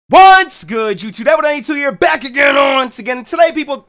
What's good, YouTube? That192 here, back again once again. And today, people,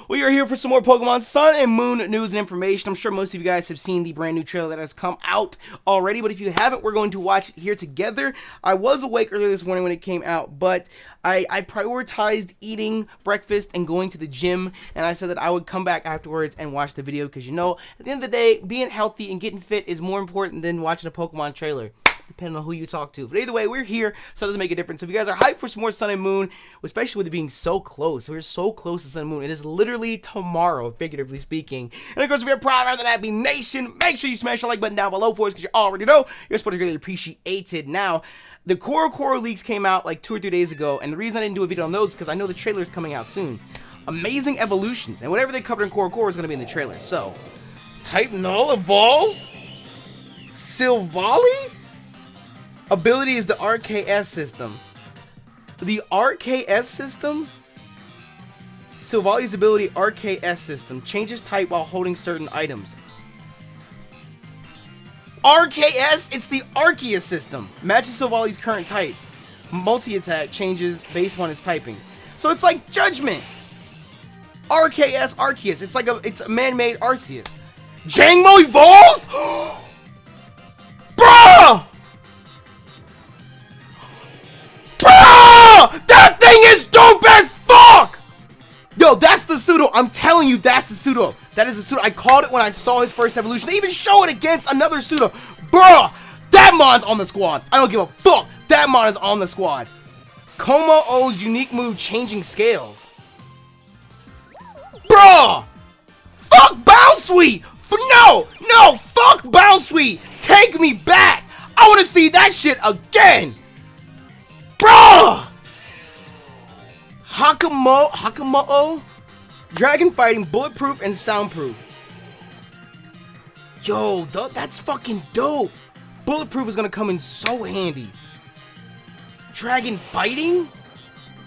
we are here for some more Pokemon Sun and Moon news and information. I'm sure most of you guys have seen the brand new trailer that has come out already, but if you haven't, we're going to watch it here together. I was awake earlier this morning when it came out, but I prioritized eating breakfast and going to the gym, and I said that I would come back afterwards and watch the video because, you know, at the end of the day, being healthy and getting fit is more important than watching a Pokemon trailer, depending on who you talk to. But either way, we're here, so it doesn't make a difference. If you guys are hyped for some more Sun and Moon, especially with it being so close, we're so close to Sun and Moon. It is literally tomorrow, figuratively speaking. And of course, if you're proud of the Nappy Nation, make sure you smash the like button down below for us, because you already know your support is really appreciated. Now, the Kommo-o leaks came out like 2 or 3 days ago, and the reason I didn't do a video on those is because I know the trailer is coming out soon. Amazing evolutions, and whatever they covered in Kommo-o is going to be in the trailer. So, type Null evolves? Silvally? Ability is the RKS system. The RKS system? Silvali's ability, RKS system. Changes type while holding certain items. RKS? It's the Arceus system. Matches Silvali's current type. Multi-attack changes based on its typing. So it's like Judgment. RKS, Arceus. It's a man-made Arceus. Jangmo evolves? Bruh! That thing is dope as fuck! Yo, that's the pseudo. I'm telling you, that's the pseudo. That is the pseudo. I called it when I saw his first evolution. They even show it against another pseudo. Bruh! That mon's on the squad. I don't give a fuck. That mon is on the squad. Kommo-o's unique move, changing scales. Bruh! Fuck Bounce Sweet! No! Fuck Bounce Sweet! Take me back! I want to see that shit again! Bruh! Kommo-o? Dragon fighting, bulletproof and soundproof. Yo, that's fucking dope. Bulletproof is gonna come in so handy. Dragon fighting?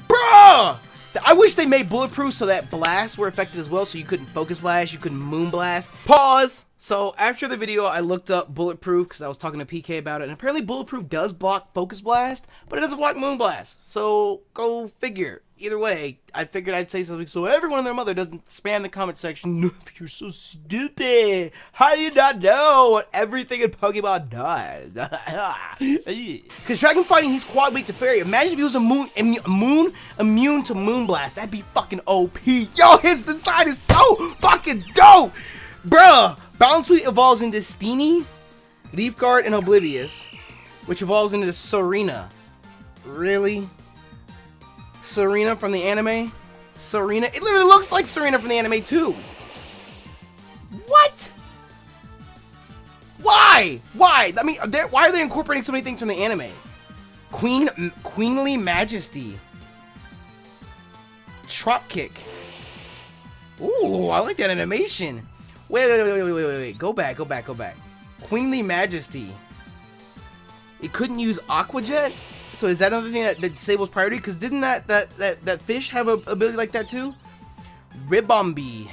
Bruh! I wish they made bulletproof so that blasts were affected as well, so you couldn't focus blast, you couldn't moon blast. Pause! So after the video, I looked up bulletproof because I was talking to PK about it, and apparently bulletproof does block focus blast, but it doesn't block moon blast. So go figure. Either way, I figured I'd say something so everyone and their mother doesn't spam the comment section. You're so stupid. How do you not know what everything in Pokemon does? Because Dragon Fighting, he's quad weak to Fairy. Imagine if he was immune to Moon Blast. That'd be fucking OP. Yo, his design is so fucking dope. Bruh. Bounce Sweet evolves into Steenie, Leaf Guard, and Oblivious, which evolves into Serena. Really? Serena from the anime? Serena? It literally looks like Serena from the anime too. What? Why? Why? I mean, why are they incorporating so many things from the anime? Queenly Majesty. Trop Kick. Ooh, I like that animation. Wait. Go back. Queenly Majesty. It couldn't use Aqua Jet? So is that another thing that disables priority? Because didn't that fish have a ability like that too? Ribombee.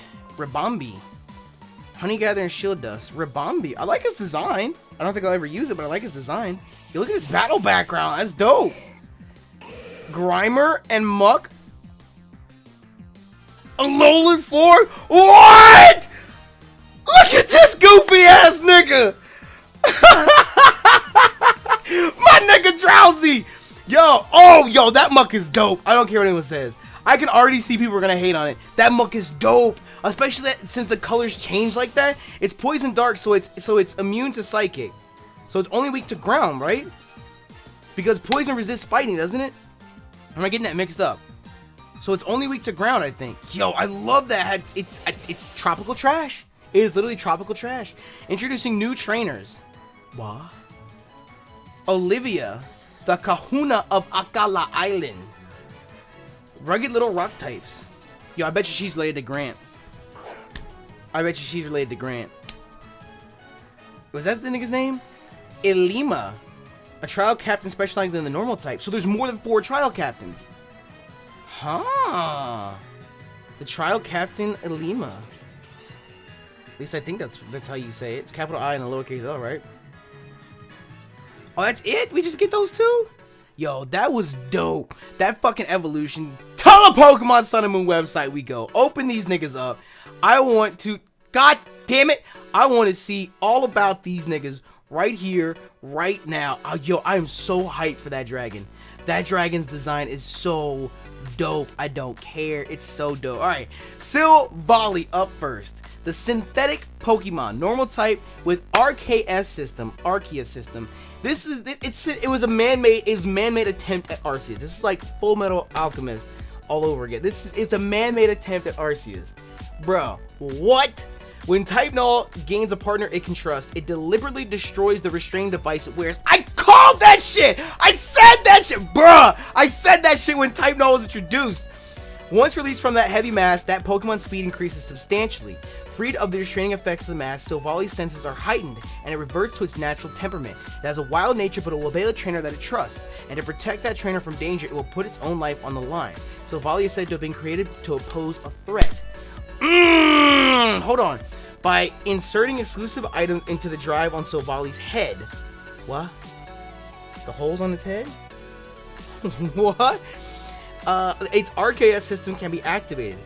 Honey Gather and Shield Dust. Ribombee. I like his design. I don't think I'll ever use it, but I like his design. You look at his battle background. That's dope. GRIMER and MUK. ALOLAN 4? What? Look at this goofy ass nigga! My nigga Drowsy! Yo, that MUK is dope. I don't care what anyone says. I can already see people are gonna hate on it. That MUK is dope. Especially since the colors change like that. It's poison dark, so it's immune to psychic. So it's only weak to ground, right? Because poison resists fighting, doesn't it? Or am I getting that mixed up? So it's only weak to ground, I think. Yo, I love that. It's tropical trash. It is literally tropical trash. Introducing new trainers. What? Olivia, the Kahuna of Akala Island. Rugged little rock types. Yo, I bet you she's related to Grant. Was that the nigga's name? Ilima, a trial captain specializing in the normal type. So there's more than 4 trial captains. Huh. The trial captain Ilima. At least I think that's how you say it. It's capital I and a lowercase L, right? Oh, that's it? We just get those 2? Yo, that was dope. That fucking evolution. Tell the Pokemon Sun and Moon website we go. Open these niggas up. I want to, god damn it, I want to see all about these niggas right here, right now. Yo, I am so hyped for that dragon. That dragon's design is so dope. I don't care. It's so dope. Alright, Silvally up first. The synthetic Pokemon, normal type with Arceus system. It was a man-made attempt at Arceus. This is like Full Metal Alchemist all over again. It's a man-made attempt at Arceus. Bro, what? When Type Null gains a partner it can trust, it deliberately destroys the restrained device it wears. I called that shit! I said that shit, bruh! I said that shit when Type Null was introduced. Once released from that heavy mask, that Pokemon's speed increases substantially. Freed of the restraining effects of the mask, Silvally's senses are heightened, and it reverts to its natural temperament. It has a wild nature, but it will obey a trainer that it trusts, and to protect that trainer from danger, it will put its own life on the line. Silvally is said to have been created to oppose a threat. Hold on. By inserting exclusive items into the drive on Silvally's head. What? The holes on its head? What? Its Arceus system can be activated,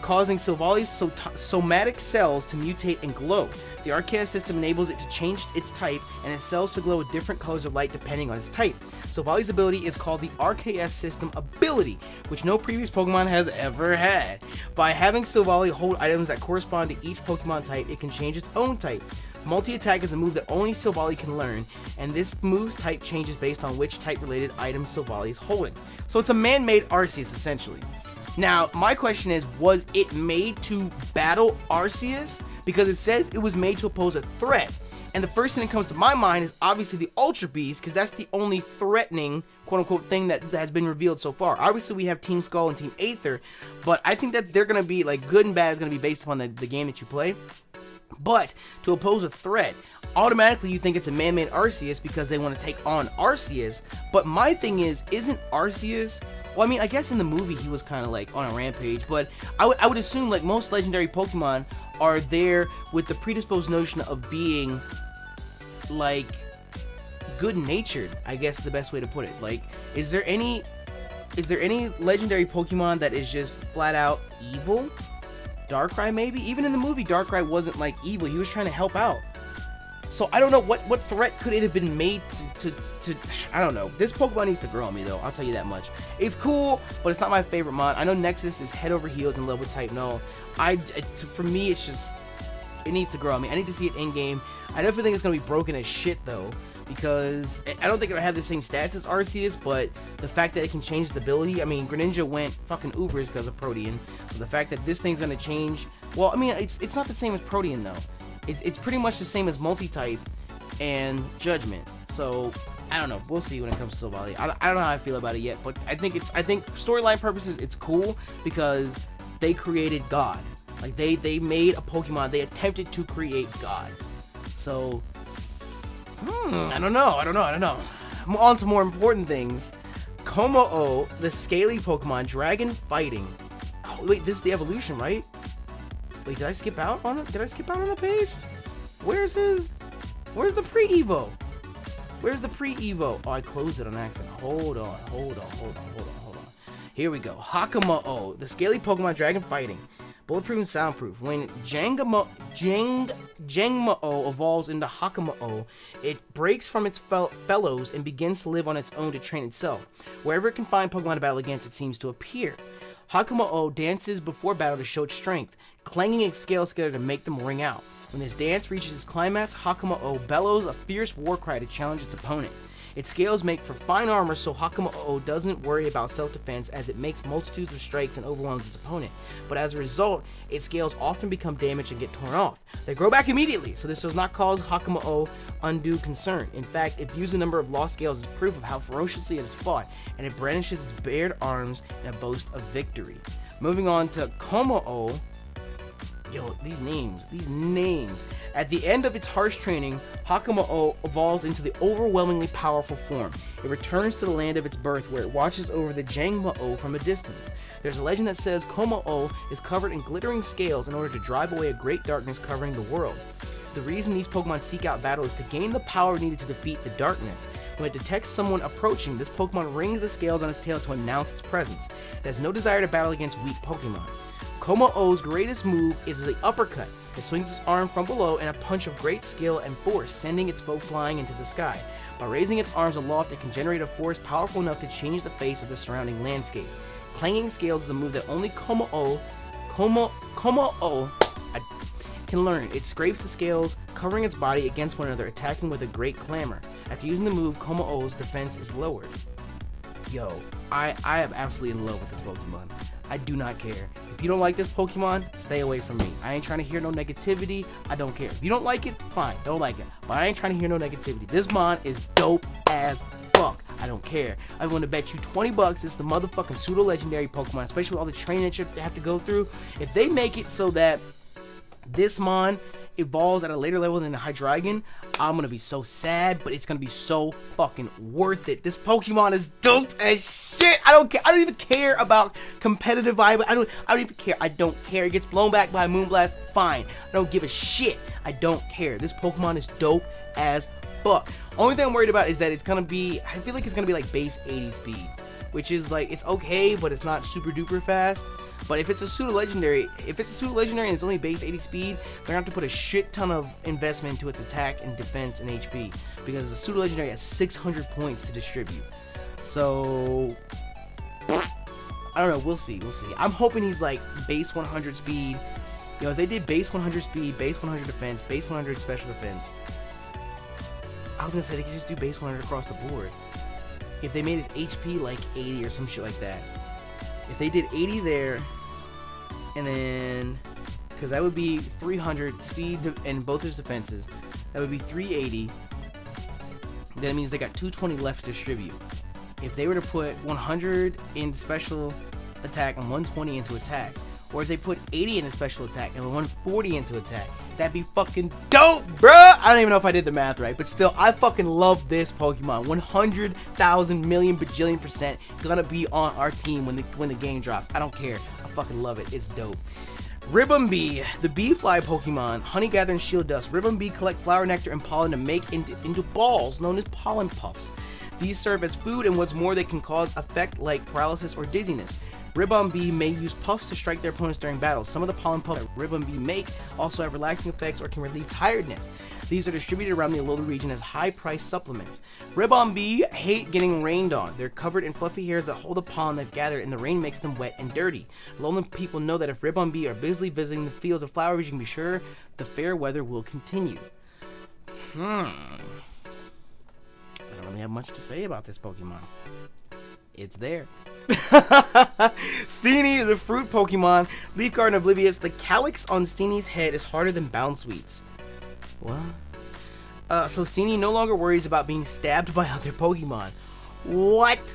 causing Silvally's somatic cells to mutate and glow. The Arceus system enables it to change its type and its cells to glow with different colors of light depending on its type. Silvally's ability is called the Arceus system ability, which no previous Pokemon has ever had. By having Silvally hold items that correspond to each Pokemon type, it can change its own type. Multi-attack is a move that only Silvally can learn, and this move's type changes based on which type-related item Silvally is holding. So it's a man-made Arceus, essentially. Now, my question is, was it made to battle Arceus? Because it says it was made to oppose a threat. And the first thing that comes to my mind is obviously the Ultra Beast, because that's the only threatening, quote-unquote, thing that has been revealed so far. Obviously, we have Team Skull and Team Aether, but I think that they're going to be, like, good and bad is going to be based upon the game that you play. But to oppose a threat, automatically you think it's a man-made Arceus because they want to take on Arceus. But my thing is, isn't Arceus... Well, I mean, I guess in the movie he was kind of like on a rampage, but I would assume like most legendary Pokemon are there with the predisposed notion of being like good-natured, I guess the best way to put it. Like, is there any legendary Pokemon that is just flat out evil? Darkrai maybe? Even in the movie, Darkrai wasn't like evil. He was trying to help out. So I don't know what threat could it have been made to I don't know. This Pokemon needs to grow on me though, I'll tell you that much. It's cool, but it's not my favorite mon. I know Nexus is head over heels in love with Type Null. For me, it's just, it needs to grow on me. I need to see it in game. I definitely think it's gonna be broken as shit though, because I don't think it'll have the same stats as Arceus, but the fact that it can change its ability, I mean, Greninja went fucking Ubers because of Protean, so the fact that this thing's gonna change, well, I mean, it's not the same as Protean though. It's pretty much the same as Multi-Type and Judgment. So I don't know. We'll see when it comes to Silvally. I don't know how I feel about it yet, but I think storyline purposes it's cool because they created God. Like they made a Pokemon. They attempted to create God. So I don't know. On to more important things. Kommo-o, the scaly Pokemon, dragon fighting. Oh wait, this is the evolution, right? Wait, did I skip out on it? Did I skip out on a page? Where's the pre-evo? Where's the pre-evo? Oh, I closed it on accident. Hold on. Here we go. Kommo-o, the scaly Pokemon dragon fighting. Bulletproof and soundproof. When Jangmo-o evolves into Kommo-o, it breaks from its fellows and begins to live on its own to train itself. Wherever it can find Pokemon to battle against, it seems to appear. Kommo-o dances before battle to show its strength, clanging its scales together to make them ring out. When this dance reaches its climax, Kommo-o bellows a fierce war cry to challenge its opponent. Its scales make for fine armor, so Kommo-o doesn't worry about self-defense as it makes multitudes of strikes and overwhelms its opponent. But as a result, its scales often become damaged and get torn off. They grow back immediately, so this does not cause Kommo-o undue concern. In fact, it views the number of lost scales as proof of how ferociously it has fought, and it brandishes its bared arms in a boast of victory. Moving on to Kommo-o. Yo, these names. At the end of its harsh training, Kommo-o evolves into the overwhelmingly powerful form. It returns to the land of its birth, where it watches over the Jangmo-o from a distance. There's a legend that says Kommo-o is covered in glittering scales in order to drive away a great darkness covering the world. The reason these Pokemon seek out battle is to gain the power needed to defeat the darkness. When it detects someone approaching, this Pokemon rings the scales on its tail to announce its presence. It has no desire to battle against weak Pokemon. Kommo-o's greatest move is the uppercut. It swings its arm from below in a punch of great skill and force, sending its foe flying into the sky. By raising its arms aloft, it can generate a force powerful enough to change the face of the surrounding landscape. Clanging Scales is a move that only Kommo-o can learn. It scrapes the scales, covering its body against one another, attacking with a great clamor. After using the move, Kommo-o's defense is lowered. Yo, I am absolutely in love with this Pokemon. I do not care. If you don't like this Pokemon, stay away from me. I ain't trying to hear no negativity. I don't care. If you don't like it, fine, don't like it. But I ain't trying to hear no negativity. This mon is dope as fuck. I don't care. I want to bet you 20 bucks it's the motherfucking pseudo-legendary Pokemon, especially with all the training that you have to go through. If they make it so that this mon evolves at a later level than the Hydreigon, I'm gonna be so sad, but it's gonna be so fucking worth it. This Pokemon is dope as shit. I don't care. I don't even care about competitive vibe. I don't even care. I don't care. It gets blown back by a Moonblast. Fine. I don't give a shit. I don't care. This Pokemon is dope as fuck. Only thing I'm worried about is that it's gonna be, I feel like it's gonna be like base 80 speed, which is like, it's okay, but it's not super duper fast. But if it's a pseudo-legendary, and it's only base 80 speed, they're gonna have to put a shit ton of investment into its attack and defense and HP, because the pseudo-legendary has 600 points to distribute. So I don't know, we'll see. I'm hoping he's like base 100 speed. You know, if they did base 100 speed, base 100 defense, base 100 special defense, I was gonna say they could just do base 100 across the board. If they made his HP like 80 or some shit like that. If they did 80 there, and then, because that would be 300 speed in both his defenses, that would be 380. Then it means they got 220 left to distribute. If they were to put 100 in special attack and 120 into attack, or if they put 80 in a special attack and 140 into attack, that'd be fucking dope, bruh! I don't even know if I did the math right, but still, I fucking love this Pokemon. 100,000 million bajillion % gonna be on our team when the game drops. I don't care. I fucking love it. It's dope. Ribombee, the bee fly Pokemon, honey gather and shield dust. Ribombee collect flower nectar and pollen to make into balls known as pollen puffs. These serve as food, and what's more, they can cause effect like paralysis or dizziness. Ribombee may use puffs to strike their opponents during battles. Some of the pollen puffs that Ribombee make also have relaxing effects or can relieve tiredness. These are distributed around the Alola region as high-priced supplements. Ribombee hate getting rained on. They're covered in fluffy hairs that hold the pollen they've gathered, and the rain makes them wet and dirty. Alolan people know that if Ribombee are busily visiting the fields of flower region, be sure the fair weather will continue. I don't really have much to say about this Pokemon. It's there. Steenie, the fruit Pokemon, Leaf Garden Oblivious. The calyx on Steenie's head is harder than Bounsweet's. What? So Steenie no longer worries about being stabbed by other Pokemon. What?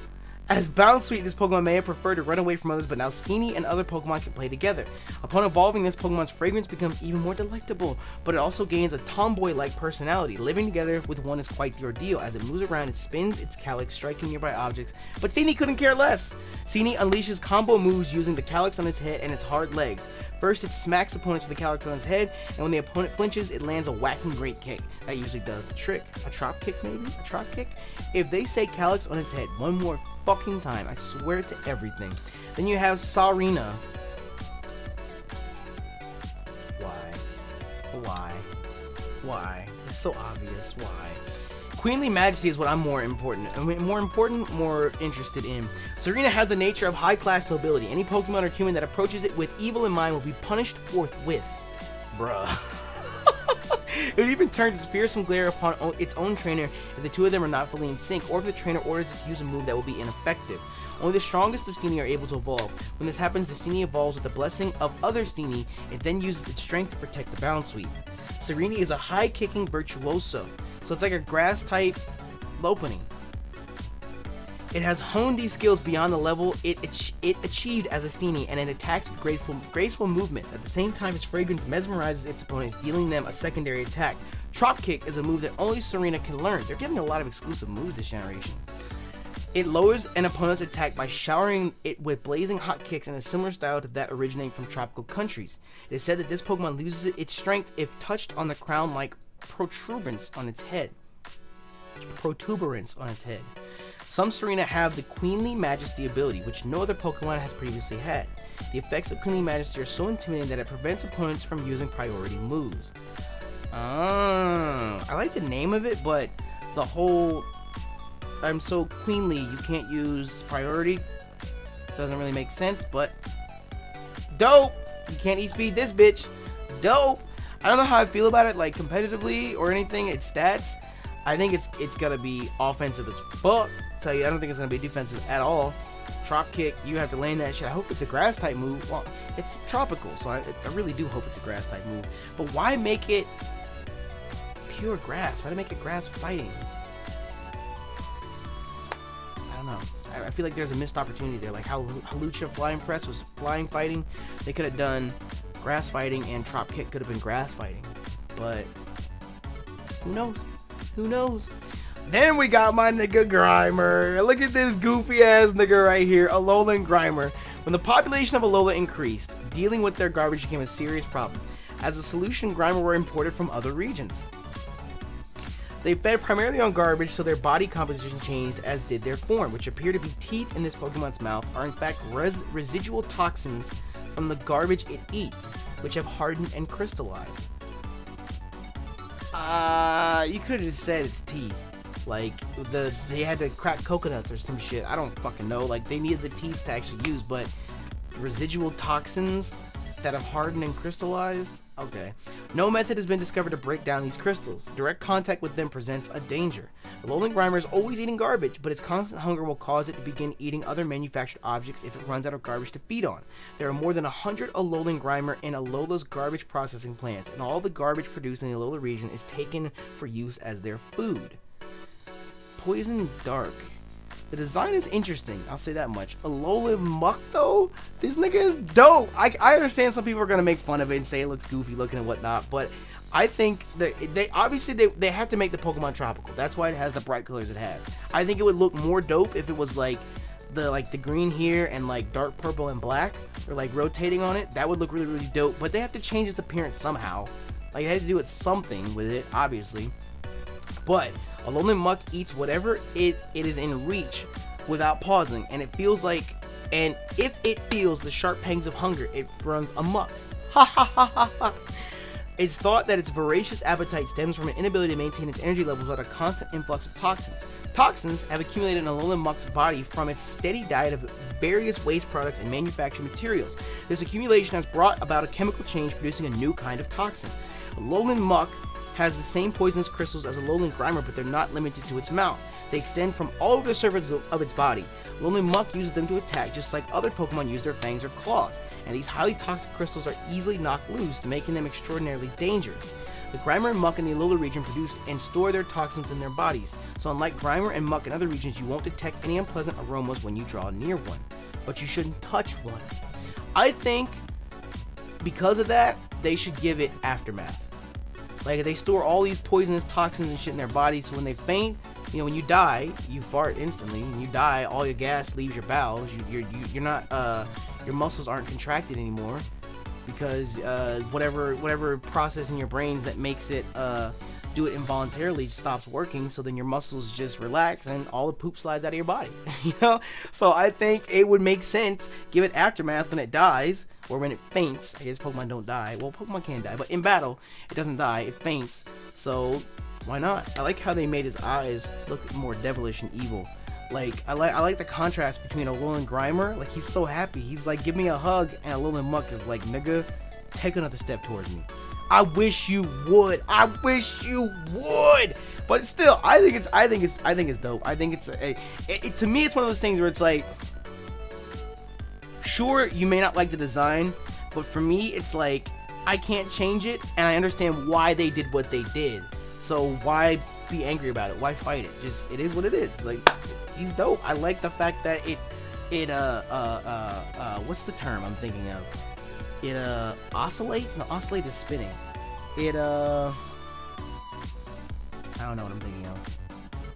As Bounsweet, this Pokemon may have preferred to run away from others, but now Steenie and other Pokemon can play together. Upon evolving, this Pokemon's fragrance becomes even more delectable, but it also gains a tomboy-like personality. Living together with one is quite the ordeal. As it moves around, it spins its calyx, striking nearby objects, but Steenie couldn't care less. Steenie unleashes combo moves using the calyx on its head and its hard legs. First, it smacks opponents with the calyx on its head, and when the opponent flinches, it lands a whacking great kick. That usually does the trick. A trop kick, maybe? A trop kick? If they say calyx on its head one more fucking time, I swear to everything. Then you have Sarina. Why? It's so obvious. Why? Queenly Majesty is what I'm more interested in. Sarina has the nature of high-class nobility. Any Pokemon or human that approaches it with evil in mind will be punished forthwith. Bruh. It even turns its fearsome glare upon its own trainer if the two of them are not fully in sync, or if the trainer orders it to use a move that will be ineffective. Only the strongest of Steenie are able to evolve. When this happens, the Steenie evolves with the blessing of other Steenie. It then uses its strength to protect the Bounsweet. Serena is a high-kicking virtuoso, so it's like a grass-type Lopunny. It has honed these skills beyond the level it achieved as a Steenie, and it attacks with graceful movements. At the same time, its fragrance mesmerizes its opponents, dealing them a secondary attack. Trop Kick is a move that only Serena can learn. They're giving a lot of exclusive moves this generation. It lowers an opponent's attack by showering it with blazing hot kicks in a similar style to that originating from tropical countries. It is said that this Pokemon loses its strength if touched on the crown-like protuberance on its head. Some Serena have the Queenly Majesty ability, which no other Pokemon has previously had. The effects of Queenly Majesty are so intimidating that it prevents opponents from using priority moves. I like the name of it, but the whole I'm so queenly you can't use priority doesn't really make sense, but dope. You can't e-speed this bitch. Dope. I don't know how I feel about it, like competitively or anything. Its stats, I think it's gonna be offensive as fuck. Tell you, I don't think it's gonna be defensive at all. Drop kick, you have to land that shit. I hope it's a grass type move. Well, it's tropical, so I really do hope it's a grass type move. But why make it pure grass? Why make it grass fighting? I don't know. I feel like there's a missed opportunity there. Like how Halucha Flying Press was flying fighting, they could have done grass fighting, and Trop Kick could have been grass fighting. But who knows? Who knows? Then we got my nigga Grimer. Look at this goofy ass nigga right here, ALOLAN Grimer. When the population of Alola increased, dealing with their garbage became a serious problem. As a solution, Grimer were imported from other regions. They fed primarily on garbage, so their body composition changed, as did their form, which appear to be teeth in this Pokemon's mouth are in fact residual toxins from the garbage it eats, which have hardened and crystallized. You could have just said it's teeth. Like, they had to crack coconuts or some shit. I don't fucking know. Like, they needed the teeth to actually use, but residual toxins that have hardened and crystallized? Okay. No method has been discovered to break down these crystals. Direct contact with them presents a danger. The ALOLAN Grimer is always eating garbage, but its constant hunger will cause it to begin eating other manufactured objects if it runs out of garbage to feed on. There are more than 100 ALOLAN Grimer in Alola's garbage processing plants, and all the garbage produced in the Alola region is taken for use as their food. Poison Dark. The design is interesting, I'll say that much. Alolan MUK though? This nigga is dope. I understand some people are gonna make fun of it and say it looks goofy looking and whatnot, but I think that they obviously they had to make the Pokemon tropical. That's why it has the bright colors it has. I think it would look more dope if it was like the green here and like dark purple and black, or like rotating on it. That would look really, really dope, but they have to change its appearance somehow. Like they had to do it something with it, obviously. But ALOLAN MUK eats whatever it is in reach without pausing, and it feels like, and if it feels the sharp pangs of hunger, it runs amok. Ha ha ha ha ha. It's thought that its voracious appetite stems from an inability to maintain its energy levels without a constant influx of toxins. Toxins have accumulated in ALOLAN MUK's body from its steady diet of various waste products and manufactured materials. This accumulation has brought about a chemical change, producing a new kind of toxin. ALOLAN MUK has the same poisonous crystals as ALOLAN Grimer, but they're not limited to its mouth. They extend from all over the surface of its body. ALOLAN MUK uses them to attack just like other Pokemon use their fangs or claws, and these highly toxic crystals are easily knocked loose, making them extraordinarily dangerous. The Grimer and MUK in the Alola region produce and store their toxins in their bodies, so unlike Grimer and MUK in other regions, you won't detect any unpleasant aromas when you draw near one, but you shouldn't touch one. I think because of that, they should give it Aftermath. Like, they store all these poisonous toxins and shit in their body, so when they faint, you know, when you die, you fart instantly. When you die, all your gas leaves your bowels. You're not, your muscles aren't contracted anymore because whatever process in your brains that makes it do it involuntarily stops working. So then your muscles just relax and all the poop slides out of your body. You know, so I think it would make sense, give it Aftermath when it dies. Or when it faints. I guess Pokemon don't die. Well, Pokemon can die, but in battle, it doesn't die, it faints. So, why not? I like how they made his eyes look more devilish and evil. Like, I like the contrast between ALOLAN Grimer. Like, he's so happy. He's like, give me a hug. And ALOLAN MUK is like, nigga, take another step towards me. I wish you would. I wish you would. But still, I think it's dope. I think it's to me, it's one of those things where it's like, sure, you may not like the design, but for me, it's like, I can't change it, and I understand why they did what they did. So why be angry about it? Why fight it? Just, it is what it is. Like, he's dope. I like the fact that what's the term I'm thinking of? It, oscillates? No, oscillate is spinning. It, I don't know what I'm thinking of.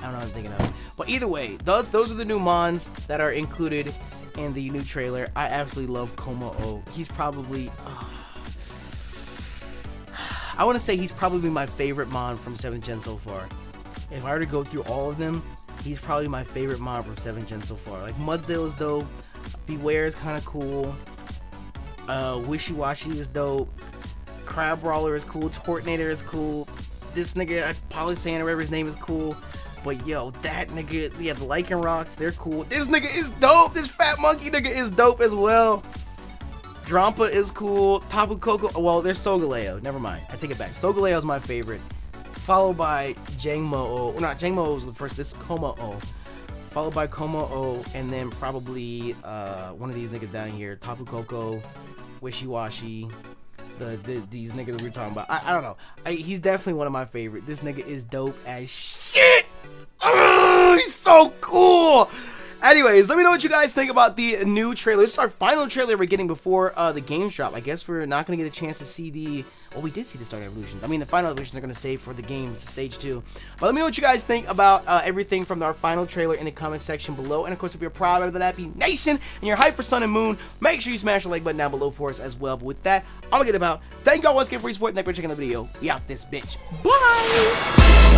I don't know what I'm thinking of. But either way, those are the new mons that are included in the new trailer. I absolutely love Kommo-o. He's probably... I want to say he's probably my favorite mon from 7th Gen so far. If I were to go through all of them, he's probably my favorite mon from 7th Gen so far. Like, Mudsdale is dope. Beware is kind of cool. Wishy-Washy is dope. Crab Brawler is cool. Tortinator is cool. This nigga, Polysand or whatever his name is cool. But yo, that nigga, yeah, the Lycanrocs, they're cool. This nigga is dope. This fat monkey nigga is dope as well. Drampa is cool. Tapu Koko, well, there's Solgaleo. Never mind. I take it back. Solgaleo is my favorite. Followed by Jangmo-o. Well, not Jangmo-o was the first. This is Kommo-o. Followed by Kommo-o, and then probably one of these niggas down here. Tapu Koko, Wishy-Washy. These niggas we were talking about. I don't know. He's definitely one of my favorite. This nigga is dope as shit. He's so cool. Anyways, let me know what you guys think about the new trailer. This is our final trailer we're getting before the games drop. I guess we're not going to get a chance to see the... Well, we did see the Start Evolutions. I mean, the final evolutions are going to save for the games, the stage 2. But let me know what you guys think about everything from our final trailer in the comment section below. And of course, if you're proud of the Nappy Nation and you're hyped for Sun and Moon, make sure you smash the like button down below for us as well. But with that, I'm going to get about. Thank y'all once again for your support. Thank you for checking the video. We out this bitch. Bye!